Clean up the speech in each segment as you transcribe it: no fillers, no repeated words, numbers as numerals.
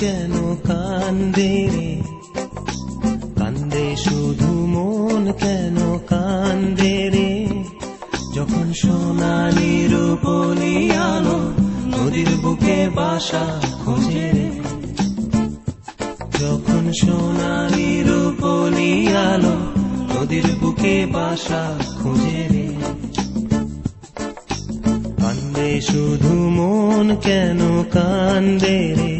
কেন কান্দে রে, কান্দে শুধু মন কেন কান্দে রে, যখন সোনালি রূপলি আলো নদীর বুকে বাসা খোঁজে রে, যখন সোনালি রূপলি আলো নদীর বুকে বাসা খোঁজে রে। কান্দে শুধু মন কেন কান্দে রে,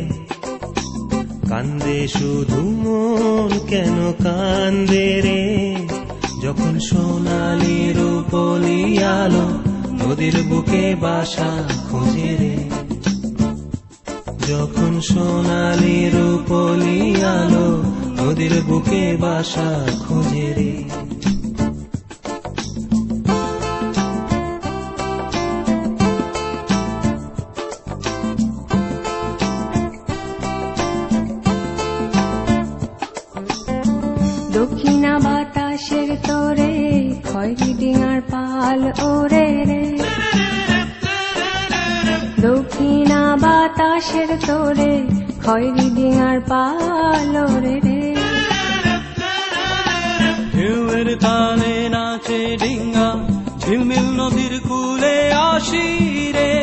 কান্দে শুধু মন কেন কান্দে রে, যখন সোনালি রূপলি আলো নদীর বুকে বাসা খোঁজে রে, যখন সোনালি রূপলি আলো নদীর বুকে বাসা খোঁজে রে। দক্ষিণা বাতাসের তোরে খয়রি ডিঙার পাল ওরে রে, দক্ষিণা বাতাসের তোরে খয়রি ডিঙার পাল ওরে রে, ঢেউয়ের তালে নাচে ডিঙ্গা ঝিলমিল নদীর কূলে আসি রে,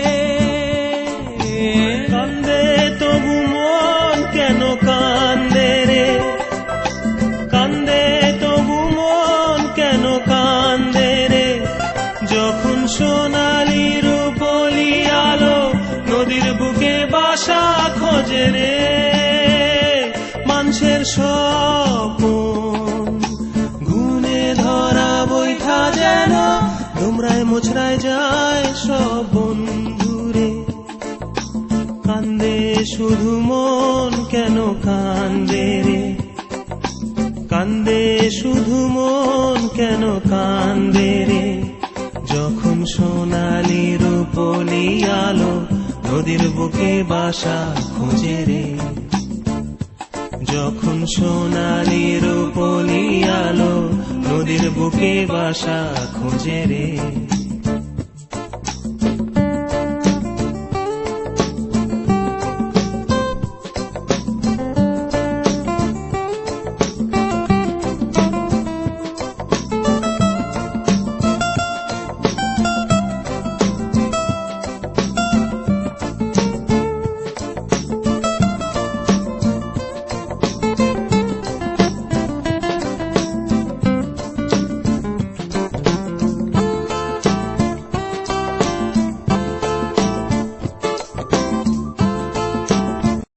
কান্দে তবু মন কেন কান্দে রে, কান্দে তবু মন কেন কান্দে রে, যখন সোনালি রূপলি আলো নদীর বুকে বাসা খোঁজে রে। মানুষের স্বপন গুনে ধরা বৈঠা যেন তোমরায় মোছরায় যায় সব বন্ধুরে, কান্দে শুধু মন কেন কান্দে রে, কান্দে শুধু মন কেন কান্দে রে, যখন সোনালি রূপলি আলো নদীর বুকে বাসা খোঁজে রে, যখন সোনালি রূপলি আলো নদীর বুকে বাসা খোঁজে রে।